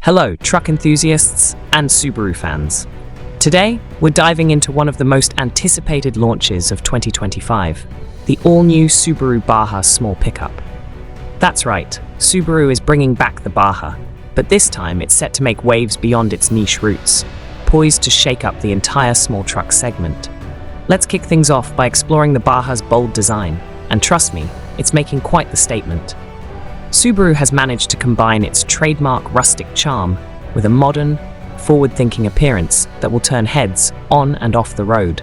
Hello, truck enthusiasts and Subaru fans. Today, we're diving into one of the most anticipated launches of 2025, the all-new Subaru Baja small pickup. That's right, Subaru is bringing back the Baja, but this time it's set to make waves beyond its niche roots, poised to shake up the entire small truck segment. Let's kick things off by exploring the Baja's bold design, and trust me, it's making quite the statement. Subaru has managed to combine its trademark rustic charm with a modern, forward-thinking appearance that will turn heads on and off the road.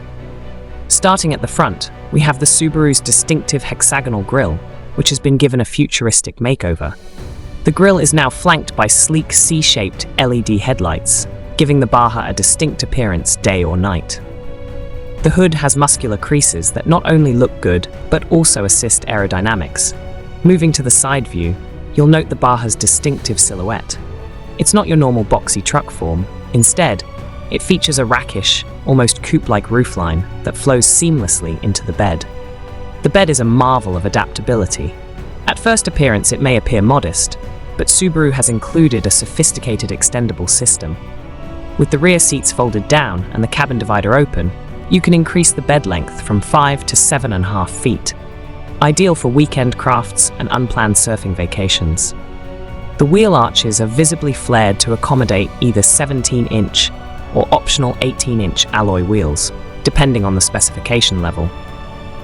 Starting at the front, we have the Subaru's distinctive hexagonal grille, which has been given a futuristic makeover. The grille is now flanked by sleek C-shaped LED headlights, giving the Baja a distinct appearance day or night. The hood has muscular creases that not only look good, but also assist aerodynamics. Moving to the side view, you'll note the Baja's distinctive silhouette. It's not your normal boxy truck form. Instead, it features a rakish, almost coupe-like roofline that flows seamlessly into the bed. The bed is a marvel of adaptability. At first appearance, it may appear modest, but Subaru has included a sophisticated extendable system. With the rear seats folded down and the cabin divider open, you can increase the bed length from 5 to 7.5 feet. Ideal for weekend crafts and unplanned surfing vacations. The wheel arches are visibly flared to accommodate either 17-inch or optional 18-inch alloy wheels, depending on the specification level.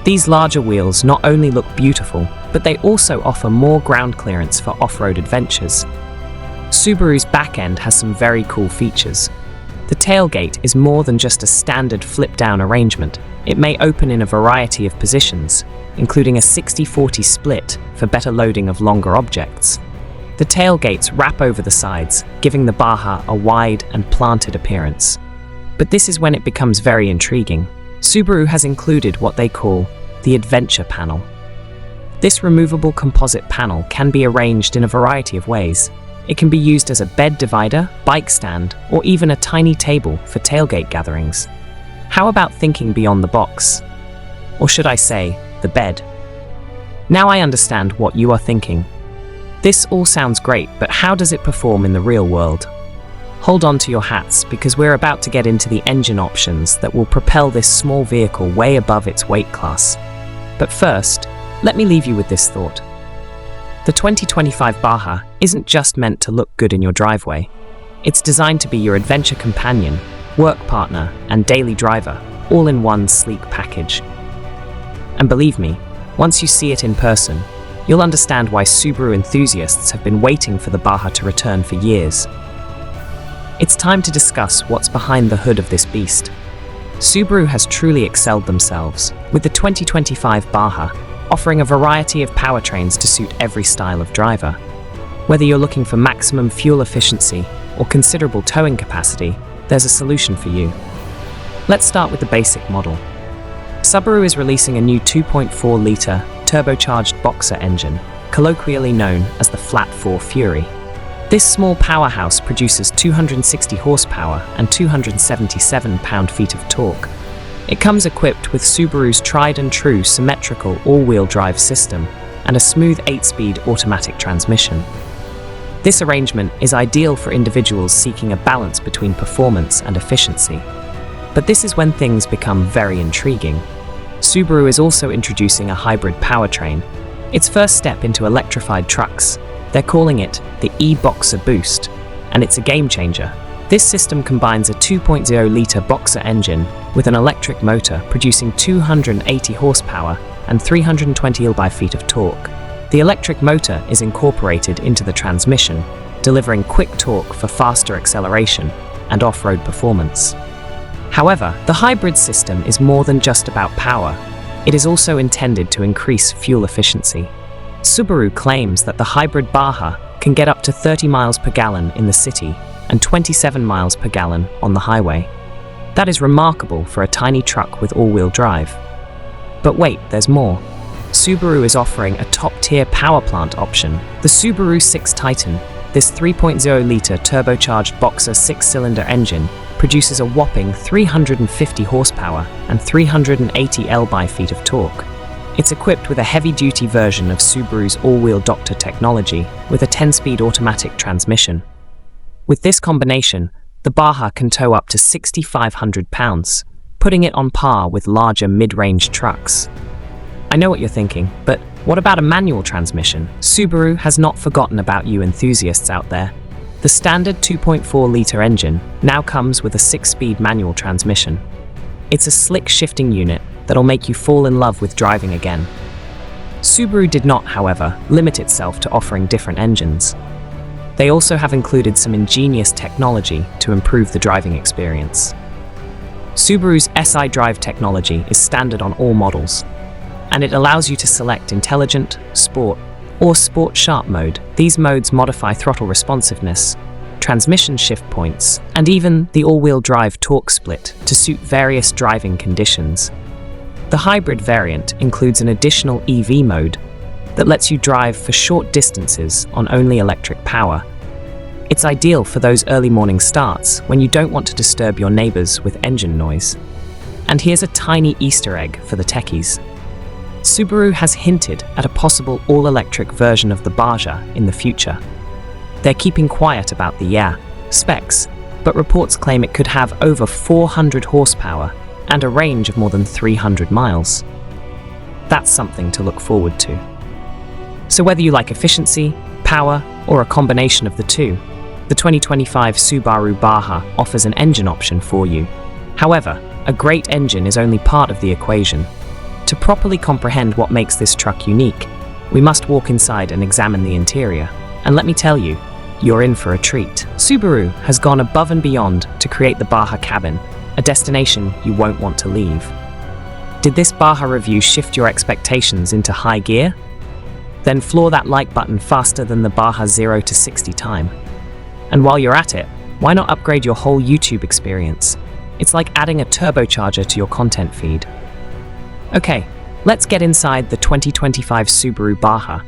These larger wheels not only look beautiful, but they also offer more ground clearance for off-road adventures. Subaru's back end has some very cool features. The tailgate is more than just a standard flip-down arrangement. It may open in a variety of positions, including a 60-40 split for better loading of longer objects. The tailgates wrap over the sides, giving the Baja a wide and planted appearance. But this is when it becomes very intriguing. Subaru has included what they call the Adventure Panel. This removable composite panel can be arranged in a variety of ways. It can be used as a bed divider, bike stand, or even a tiny table for tailgate gatherings. How about thinking beyond the box? Or should I say, the bed? Now I understand what you are thinking. This all sounds great, but how does it perform in the real world? Hold on to your hats, because we're about to get into the engine options that will propel this small vehicle way above its weight class. But first, let me leave you with this thought. The 2025 Baja isn't just meant to look good in your driveway. It's designed to be your adventure companion, work partner, and daily driver, all in one sleek package. And believe me, once you see it in person, you'll understand why Subaru enthusiasts have been waiting for the Baja to return for years. It's time to discuss what's behind the hood of this beast. Subaru has truly excelled themselves, with the 2025 Baja offering a variety of powertrains to suit every style of driver. Whether you're looking for maximum fuel efficiency or considerable towing capacity, there's a solution for you. Let's start with the basic model. Subaru is releasing a new 2.4-litre turbocharged boxer engine, colloquially known as the Flat 4 Fury. This small powerhouse produces 260 horsepower and 277 pound-feet of torque. It comes equipped with Subaru's tried-and-true symmetrical all-wheel drive system and a smooth 8-speed automatic transmission. This arrangement is ideal for individuals seeking a balance between performance and efficiency. But this is when things become very intriguing. Subaru is also introducing a hybrid powertrain, its first step into electrified trucks. They're calling it the e-Boxer Boost, and it's a game-changer. This system combines a 2.0-litre boxer engine with an electric motor producing 280 horsepower and 320 lb-feet of torque. The electric motor is incorporated into the transmission, delivering quick torque for faster acceleration and off-road performance. However, the hybrid system is more than just about power. It is also intended to increase fuel efficiency. Subaru claims that the hybrid Baja can get up to 30 miles per gallon in the city and 27 miles per gallon on the highway. That is remarkable for a tiny truck with all-wheel drive. But wait, there's more. Subaru is offering a top-tier power plant option, the Subaru 6 Titan. This 3.0-litre turbocharged boxer 6-cylinder engine produces a whopping 350 horsepower and 380 lb-feet of torque. It's equipped with a heavy-duty version of Subaru's all-wheel Doctor technology with a 10-speed automatic transmission. With this combination, the Baja can tow up to 6,500 pounds, putting it on par with larger mid-range trucks. I know what you're thinking, but what about a manual transmission? Subaru has not forgotten about you enthusiasts out there. The standard 2.4-litre engine now comes with a 6-speed manual transmission. It's a slick shifting unit that'll make you fall in love with driving again. Subaru did not, however, limit itself to offering different engines. They also have included some ingenious technology to improve the driving experience. Subaru's SI Drive technology is standard on all models, and it allows you to select Intelligent, Sport, or Sport Sharp mode. These modes modify throttle responsiveness, transmission shift points, and even the all-wheel drive torque split to suit various driving conditions. The hybrid variant includes an additional EV mode that lets you drive for short distances on only electric power. It's ideal for those early morning starts when you don't want to disturb your neighbors with engine noise. And here's a tiny Easter egg for the techies. Subaru has hinted at a possible all-electric version of the Baja in the future. They're keeping quiet about the specs, but reports claim it could have over 400 horsepower and a range of more than 300 miles. That's something to look forward to. So whether you like efficiency, power, or a combination of the two, the 2025 Subaru Baja offers an engine option for you. However, a great engine is only part of the equation. To properly comprehend what makes this truck unique, we must walk inside and examine the interior. And let me tell you, you're in for a treat. Subaru has gone above and beyond to create the Baja cabin, a destination you won't want to leave. Did this Baja review shift your expectations into high gear? Then floor that like button faster than the Baja 0 to 60 time. And while you're at it, why not upgrade your whole YouTube experience? It's like adding a turbocharger to your content feed. Okay, let's get inside the 2025 Subaru Baja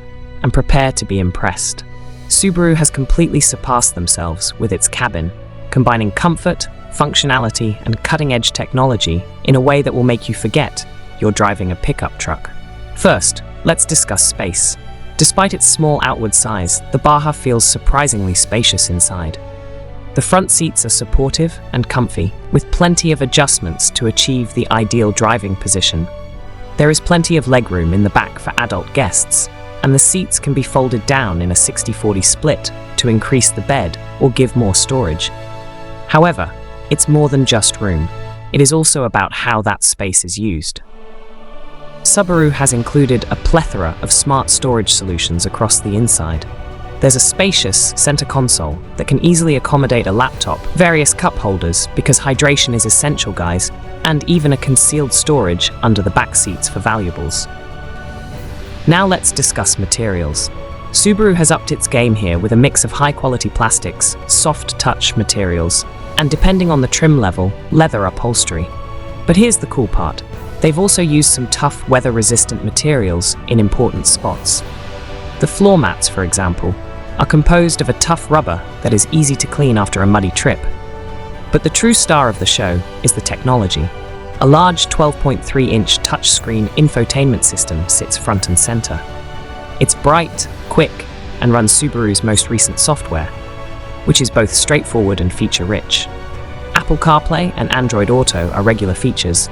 and prepare to be impressed. Subaru has completely surpassed themselves with its cabin, combining comfort, functionality, and cutting-edge technology in a way that will make you forget you're driving a pickup truck. First, let's discuss space. Despite its small outward size, the Baja feels surprisingly spacious inside. The front seats are supportive and comfy, with plenty of adjustments to achieve the ideal driving position. There is plenty of legroom in the back for adult guests, and the seats can be folded down in a 60-40 split to increase the bed or give more storage. However, it's more than just room. It is also about how that space is used. Subaru has included a plethora of smart storage solutions across the inside. There's a spacious center console that can easily accommodate a laptop, various cup holders because hydration is essential, guys, and even a concealed storage under the back seats for valuables. Now let's discuss materials. Subaru has upped its game here with a mix of high-quality plastics, soft touch materials, and depending on the trim level, leather upholstery. But here's the cool part. They've also used some tough weather-resistant materials in important spots. The floor mats, for example, are composed of a tough rubber that is easy to clean after a muddy trip. But the true star of the show is the technology. A large 12.3-inch touchscreen infotainment system sits front and center. It's bright, quick, and runs Subaru's most recent software, which is both straightforward and feature-rich. Apple CarPlay and Android Auto are regular features,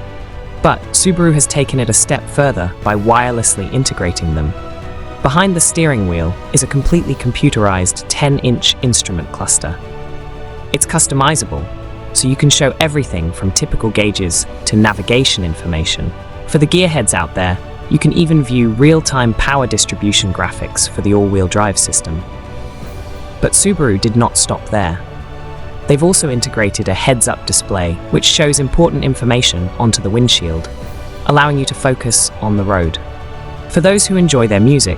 but Subaru has taken it a step further by wirelessly integrating them. Behind the steering wheel is a completely computerized 10-inch instrument cluster. It's customizable, so you can show everything from typical gauges to navigation information. For the gearheads out there, you can even view real-time power distribution graphics for the all-wheel drive system. But Subaru did not stop there. They've also integrated a heads-up display which shows important information onto the windshield, allowing you to focus on the road. For those who enjoy their music,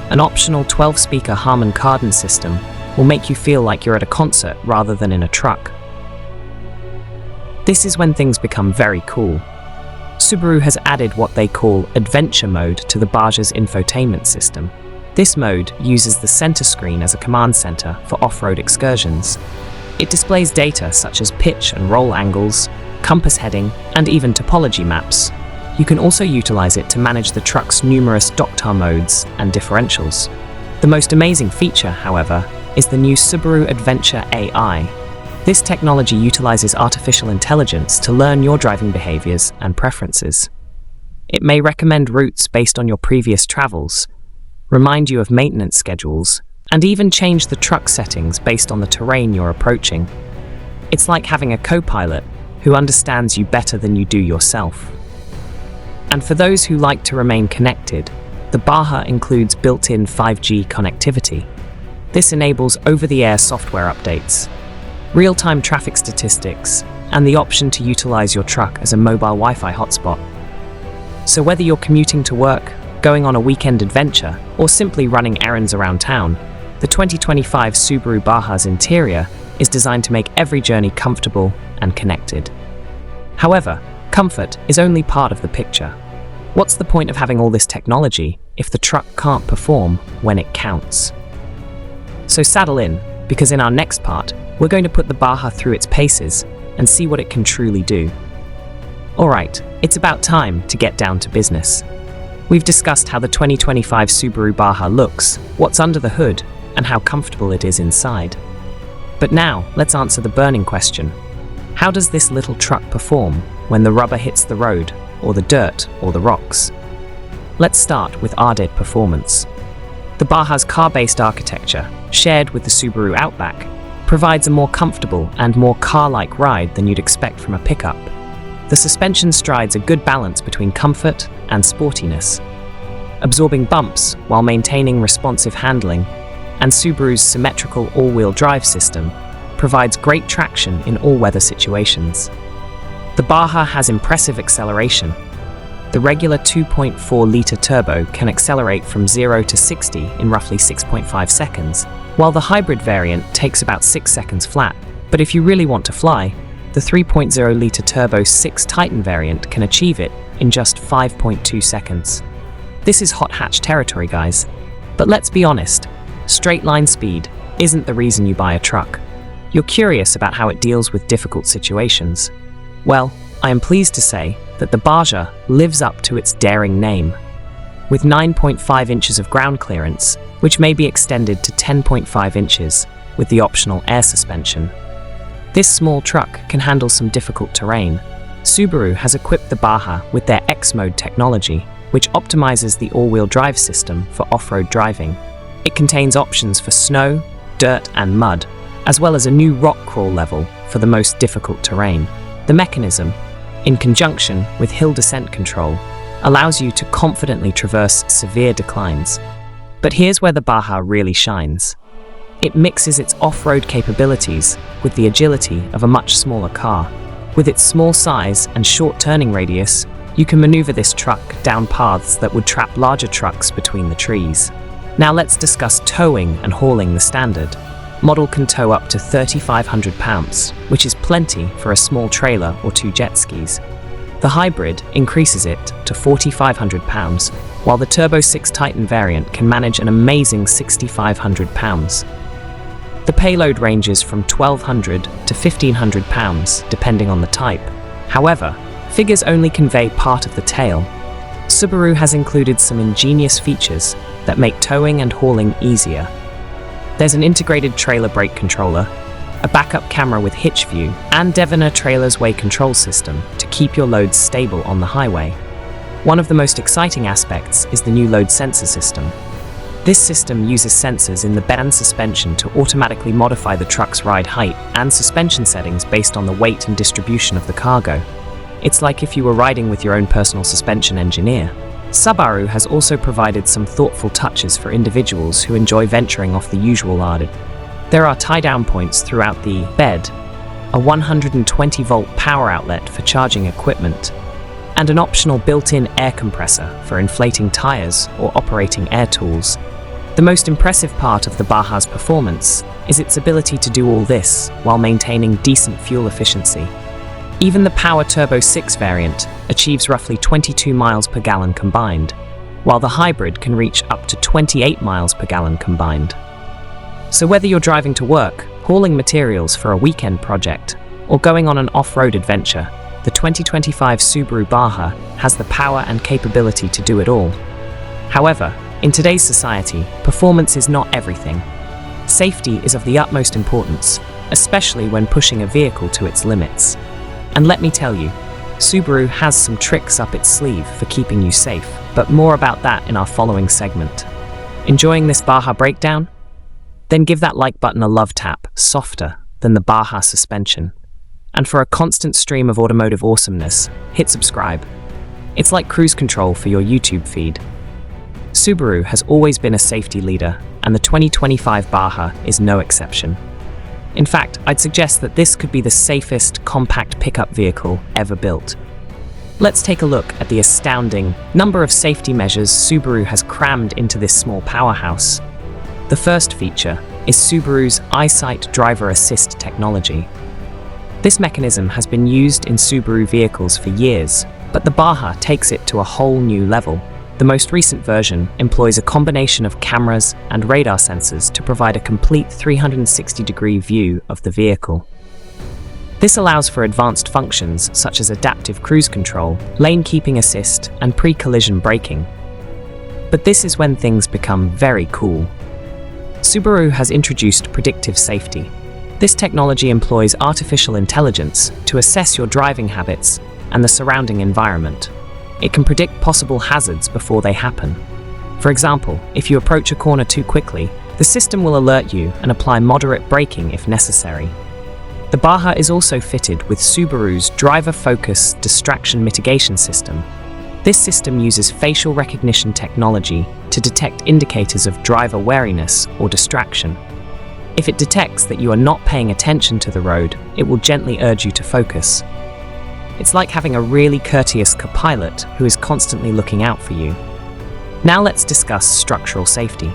an optional 12-speaker Harman Kardon system will make you feel like you're at a concert rather than in a truck. This is when things become very cool. Subaru has added what they call Adventure Mode to the Baja's infotainment system. This mode uses the center screen as a command center for off-road excursions. It displays data such as pitch and roll angles, compass heading, and even topology maps. You can also utilize it to manage the truck's numerous Doctar modes and differentials. The most amazing feature, however, is the new Subaru Adventure AI. This technology utilizes artificial intelligence to learn your driving behaviors and preferences. It may recommend routes based on your previous travels, remind you of maintenance schedules, and even change the truck settings based on the terrain you're approaching. It's like having a co-pilot who understands you better than you do yourself. And for those who like to remain connected, the Baja includes built-in 5G connectivity. This enables over-the-air software updates, real-time traffic statistics, and the option to utilize your truck as a mobile Wi-Fi hotspot. So whether you're commuting to work, going on a weekend adventure, or simply running errands around town, the 2025 Subaru Baja's interior is designed to make every journey comfortable and connected. However, comfort is only part of the picture. What's the point of having all this technology if the truck can't perform when it counts? So saddle in, because in our next part, we're going to put the Baja through its paces and see what it can truly do. Alright, it's about time to get down to business. We've discussed how the 2025 Subaru Baja looks, what's under the hood, and how comfortable it is inside. But now, let's answer the burning question. How does this little truck perform when the rubber hits the road, or the dirt, or the rocks? Let's start with RDED performance. The Baja's car-based architecture, shared with the Subaru Outback, provides a more comfortable and more car-like ride than you'd expect from a pickup. The suspension strides a good balance between comfort and sportiness, absorbing bumps while maintaining responsive handling, and Subaru's symmetrical all-wheel drive system provides great traction in all weather situations. The Baja has impressive acceleration. The regular 2.4-litre turbo can accelerate from 0 to 60 in roughly 6.5 seconds, while the hybrid variant takes about 6 seconds flat. But if you really want to fly, the 3.0-litre turbo 6 Titan variant can achieve it in just 5.2 seconds. This is hot hatch territory, guys. But let's be honest, straight line speed isn't the reason you buy a truck. You're curious about how it deals with difficult situations. Well, I am pleased to say that the Baja lives up to its daring name. With 9.5 inches of ground clearance, which may be extended to 10.5 inches with the optional air suspension. This small truck can handle some difficult terrain. Subaru has equipped the Baja with their X-Mode technology, which optimizes the all-wheel drive system for off-road driving. It contains options for snow, dirt, and mud, as well as a new rock crawl level for the most difficult terrain. The mechanism, in conjunction with hill descent control, allows you to confidently traverse severe declines. But here's where the Baja really shines. It mixes its off-road capabilities with the agility of a much smaller car. With its small size and short turning radius, you can maneuver this truck down paths that would trap larger trucks between the trees. Now let's discuss towing and hauling. The standard model can tow up to 3,500 pounds, which is plenty for a small trailer or 2 jet skis. The hybrid increases it to 4,500 pounds, while the Turbo 6 Titan variant can manage an amazing 6,500 pounds. The payload ranges from 1,200 to 1,500 pounds, depending on the type. However, figures only convey part of the tale. Subaru has included some ingenious features that make towing and hauling easier. There's an integrated trailer brake controller, a backup camera with hitch view, and Devener Trailer's Way control system to keep your loads stable on the highway. One of the most exciting aspects is the new load sensor system. This system uses sensors in the bed and suspension to automatically modify the truck's ride height and suspension settings based on the weight and distribution of the cargo. It's like if you were riding with your own personal suspension engineer. Subaru has also provided some thoughtful touches for individuals who enjoy venturing off the usual larded. There are tie-down points throughout the bed, a 120-volt power outlet for charging equipment, and an optional built-in air compressor for inflating tires or operating air tools. The most impressive part of the Baja's performance is its ability to do all this while maintaining decent fuel efficiency. Even the Power Turbo 6 variant achieves roughly 22 miles per gallon combined, while the hybrid can reach up to 28 miles per gallon combined. So whether you're driving to work, hauling materials for a weekend project, or going on an off-road adventure, the 2025 Subaru Baja has the power and capability to do it all. However, in today's society, performance is not everything. Safety is of the utmost importance, especially when pushing a vehicle to its limits. And let me tell you, Subaru has some tricks up its sleeve for keeping you safe, but more about that in our following segment. Enjoying this Baja breakdown? Then give that like button a love tap, softer than the Baja suspension. And for a constant stream of automotive awesomeness, hit subscribe. It's like cruise control for your YouTube feed. Subaru has always been a safety leader, and the 2025 Baja is no exception. In fact, I'd suggest that this could be the safest compact pickup vehicle ever built. Let's take a look at the astounding number of safety measures Subaru has crammed into this small powerhouse. The first feature is Subaru's EyeSight driver assist technology. This mechanism has been used in Subaru vehicles for years, but the Baja takes it to a whole new level. The most recent version employs a combination of cameras and radar sensors to provide a complete 360-degree view of the vehicle. This allows for advanced functions such as adaptive cruise control, lane keeping assist, and pre-collision braking. But this is when things become very cool. Subaru has introduced predictive safety. This technology employs artificial intelligence to assess your driving habits and the surrounding environment. It can predict possible hazards before they happen. For example, if you approach a corner too quickly, the system will alert you and apply moderate braking if necessary. The Baja is also fitted with Subaru's driver-focused distraction mitigation system. This system uses facial recognition technology to detect indicators of driver wariness or distraction. If it detects that you are not paying attention to the road, it will gently urge you to focus. It's like having a really courteous co-pilot who is constantly looking out for you. Now let's discuss structural safety.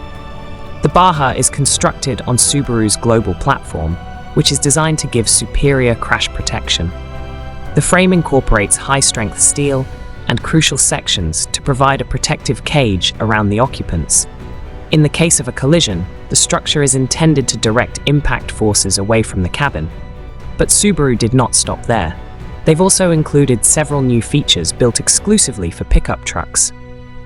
The Baja is constructed on Subaru's global platform, which is designed to give superior crash protection. The frame incorporates high-strength steel and crucial sections to provide a protective cage around the occupants. In the case of a collision, the structure is intended to direct impact forces away from the cabin. But Subaru did not stop there. They've also included several new features built exclusively for pickup trucks.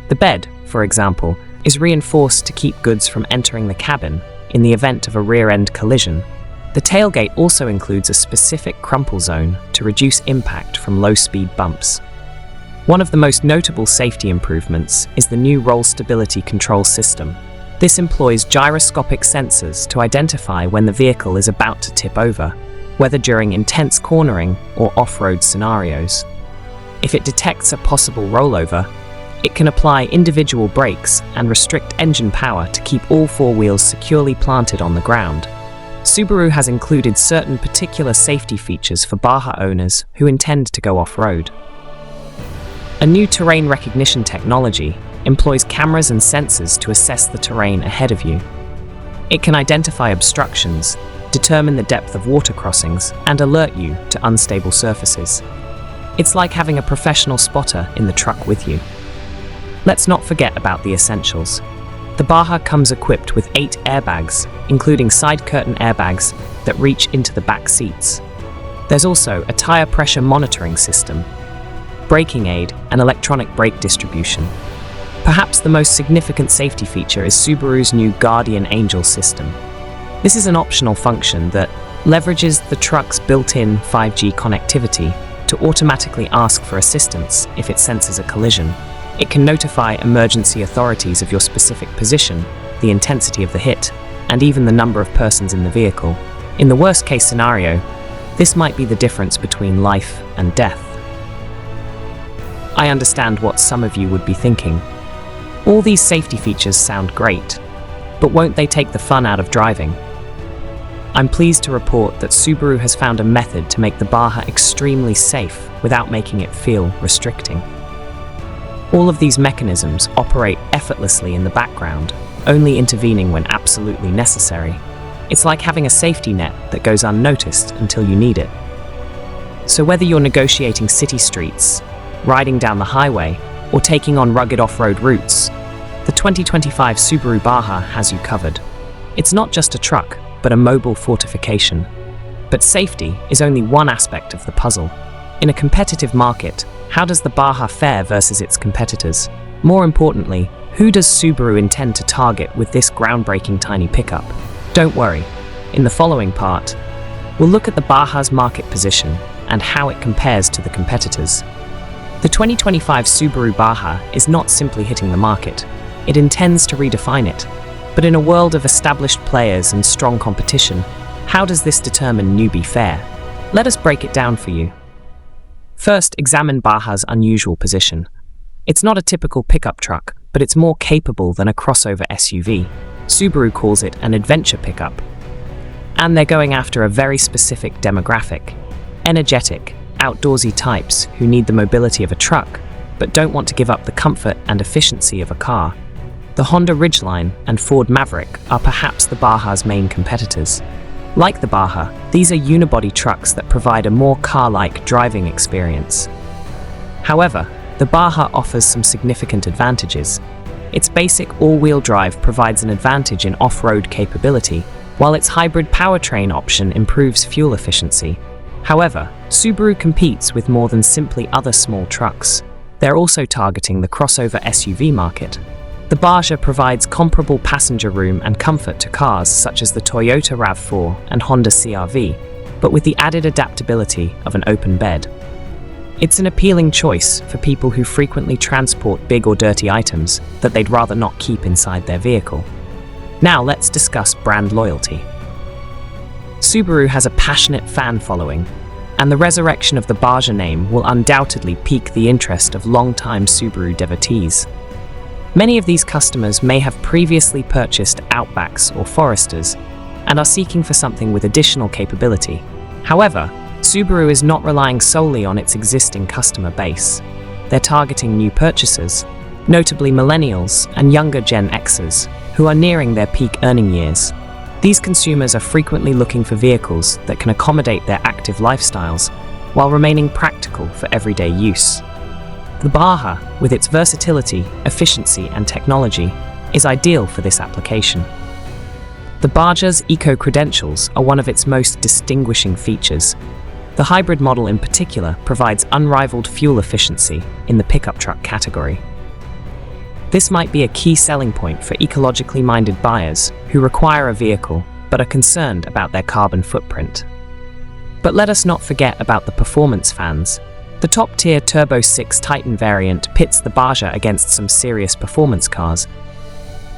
The bed, for example, is reinforced to keep goods from entering the cabin in the event of a rear-end collision. The tailgate also includes a specific crumple zone to reduce impact from low-speed bumps. One of the most notable safety improvements is the new roll stability control system. This employs gyroscopic sensors to identify when the vehicle is about to tip over, whether during intense cornering or off-road scenarios. If it detects a possible rollover, it can apply individual brakes and restrict engine power to keep all four wheels securely planted on the ground. Subaru has included certain particular safety features for Baja owners who intend to go off-road. A new terrain recognition technology employs cameras and sensors to assess the terrain ahead of you. It can identify obstructions, determine the depth of water crossings, and alert you to unstable surfaces. It's like having a professional spotter in the truck with you. Let's not forget about the essentials. The Baja comes equipped with 8 airbags, including side curtain airbags that reach into the back seats. There's also a tire pressure monitoring system, braking aid, and electronic brake distribution. Perhaps the most significant safety feature is Subaru's new Guardian Angel system. This is an optional function that leverages the truck's built-in 5G connectivity to automatically ask for assistance if it senses a collision. It can notify emergency authorities of your specific position, the intensity of the hit, and even the number of persons in the vehicle. In the worst-case scenario, this might be the difference between life and death. I understand what some of you would be thinking. All these safety features sound great, but won't they take the fun out of driving? I'm pleased to report that Subaru has found a method to make the Baja extremely safe without making it feel restricting. All of these mechanisms operate effortlessly in the background, only intervening when absolutely necessary. It's like having a safety net that goes unnoticed until you need it. So whether you're negotiating city streets, riding down the highway, or taking on rugged off-road routes, the 2025 Subaru Baja has you covered. It's not just a truck, but a mobile fortification. But safety is only one aspect of the puzzle. In a competitive market, how does the Baja fare versus its competitors? More importantly, who does Subaru intend to target with this groundbreaking tiny pickup? Don't worry, in the following part, we'll look at the Baja's market position and how it compares to the competitors. The 2025 Subaru Baja is not simply hitting the market, it intends to redefine it. But in a world of established players and strong competition, how does this determine newbie fare? Let us break it down for you. First, examine Baja's unusual position. It's not a typical pickup truck, but it's more capable than a crossover SUV. Subaru calls it an adventure pickup. And they're going after a very specific demographic: energetic, outdoorsy types who need the mobility of a truck, but don't want to give up the comfort and efficiency of a car. The Honda Ridgeline and Ford Maverick are perhaps the Baja's main competitors. Like the Baja, these are unibody trucks that provide a more car-like driving experience. However, the Baja offers some significant advantages. Its basic all-wheel drive provides an advantage in off-road capability, while its hybrid powertrain option improves fuel efficiency. However, Subaru competes with more than simply other small trucks. They're also targeting the crossover SUV market. The Baja provides comparable passenger room and comfort to cars such as the Toyota RAV4 and Honda CR-V, but with the added adaptability of an open bed. It's an appealing choice for people who frequently transport big or dirty items that they'd rather not keep inside their vehicle. Now let's discuss brand loyalty. Subaru has a passionate fan following, and the resurrection of the Baja name will undoubtedly pique the interest of longtime Subaru devotees. Many of these customers may have previously purchased Outbacks or Foresters and are seeking for something with additional capability. However, Subaru is not relying solely on its existing customer base. They're targeting new purchasers, notably millennials and younger Gen Xers, who are nearing their peak earning years. These consumers are frequently looking for vehicles that can accommodate their active lifestyles while remaining practical for everyday use. The Baja, with its versatility, efficiency, and technology, is ideal for this application. The Baja's eco-credentials are one of its most distinguishing features. The hybrid model in particular provides unrivaled fuel efficiency in the pickup truck category. This might be a key selling point for ecologically minded buyers who require a vehicle but are concerned about their carbon footprint. But let us not forget about the performance fans. The top-tier Turbo 6 Titan variant pits the Baja against some serious performance cars.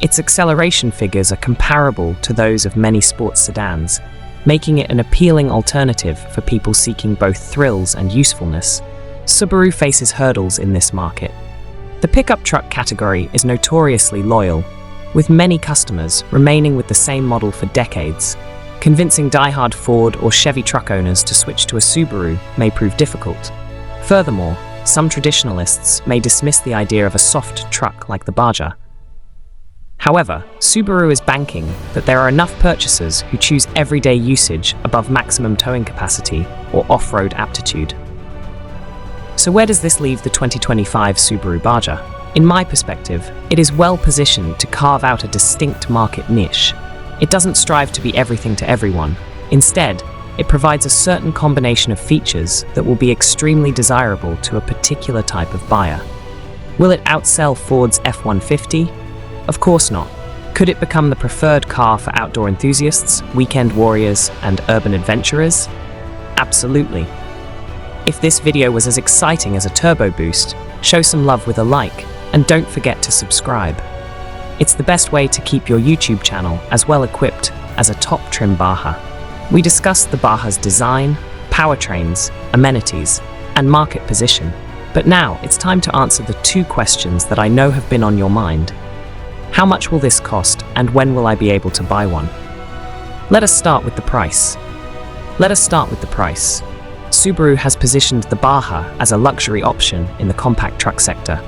Its acceleration figures are comparable to those of many sports sedans, making it an appealing alternative for people seeking both thrills and usefulness. Subaru faces hurdles in this market. The pickup truck category is notoriously loyal, with many customers remaining with the same model for decades. Convincing die-hard Ford or Chevy truck owners to switch to a Subaru may prove difficult. Furthermore, some traditionalists may dismiss the idea of a soft truck like the Baja. However, Subaru is banking that there are enough purchasers who choose everyday usage above maximum towing capacity or off-road aptitude. So where does this leave the 2025 Subaru Baja? In my perspective, it is well positioned to carve out a distinct market niche. It doesn't strive to be everything to everyone. Instead, it provides a certain combination of features that will be extremely desirable to a particular type of buyer. Will it outsell Ford's F-150? Of course not. Could it become the preferred car for outdoor enthusiasts, weekend warriors, and urban adventurers? Absolutely. If this video was as exciting as a turbo boost, show some love with a like, and don't forget to subscribe. It's the best way to keep your YouTube channel as well equipped as a top trim Baja. We discussed the Baja's design, powertrains, amenities, and market position. But now it's time to answer the two questions that I know have been on your mind. How much will this cost, and when will I be able to buy one? Let us start with the price. Subaru has positioned the Baja as a luxury option in the compact truck sector,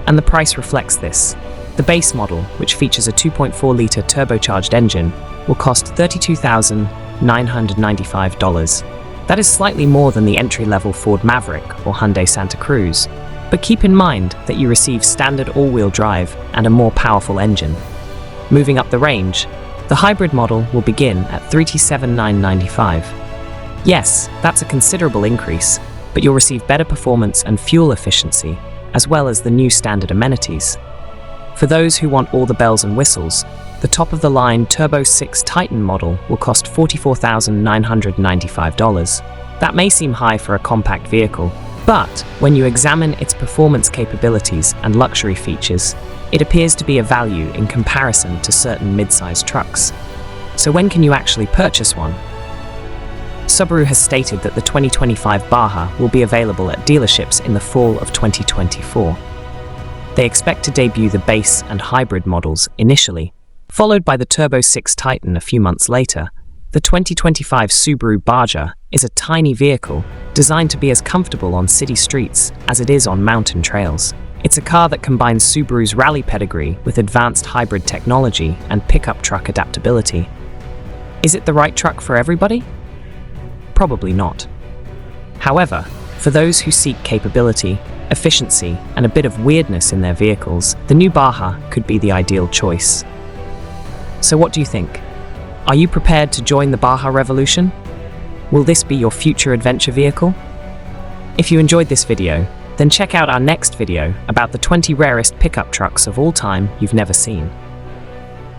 and the price reflects this. The base model, which features a 2.4-litre turbocharged engine, will cost $32,995. That is slightly more than the entry-level Ford Maverick or Hyundai Santa Cruz, but keep in mind that you receive standard all-wheel drive and a more powerful engine. Moving up the range, the hybrid model will begin at $37,995. Yes, that's a considerable increase, but you'll receive better performance and fuel efficiency, as well as the new standard amenities. For those who want all the bells and whistles, The top-of-the-line Turbo 6 Titan model will cost $44,995. That may seem high for a compact vehicle, but when you examine its performance capabilities and luxury features, it appears to be a value in comparison to certain mid-sized trucks. So when can you actually purchase one? Subaru has stated that the 2025 Baja will be available at dealerships in the fall of 2024. They expect to debut the base and hybrid models initially, followed by the Turbo 6 Titan a few months later. The 2025 Subaru Baja is a tiny vehicle designed to be as comfortable on city streets as it is on mountain trails. It's a car that combines Subaru's rally pedigree with advanced hybrid technology and pickup truck adaptability. Is it the right truck for everybody? Probably not. However, for those who seek capability, efficiency, and a bit of weirdness in their vehicles, the new Baja could be the ideal choice. So what do you think? Are you prepared to join the Baja revolution? Will this be your future adventure vehicle? If you enjoyed this video, then check out our next video about the 20 rarest pickup trucks of all time you've never seen.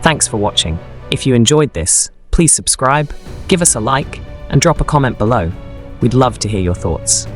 Thanks for watching. If you enjoyed this, please subscribe, give us a like, and drop a comment below. We'd love to hear your thoughts.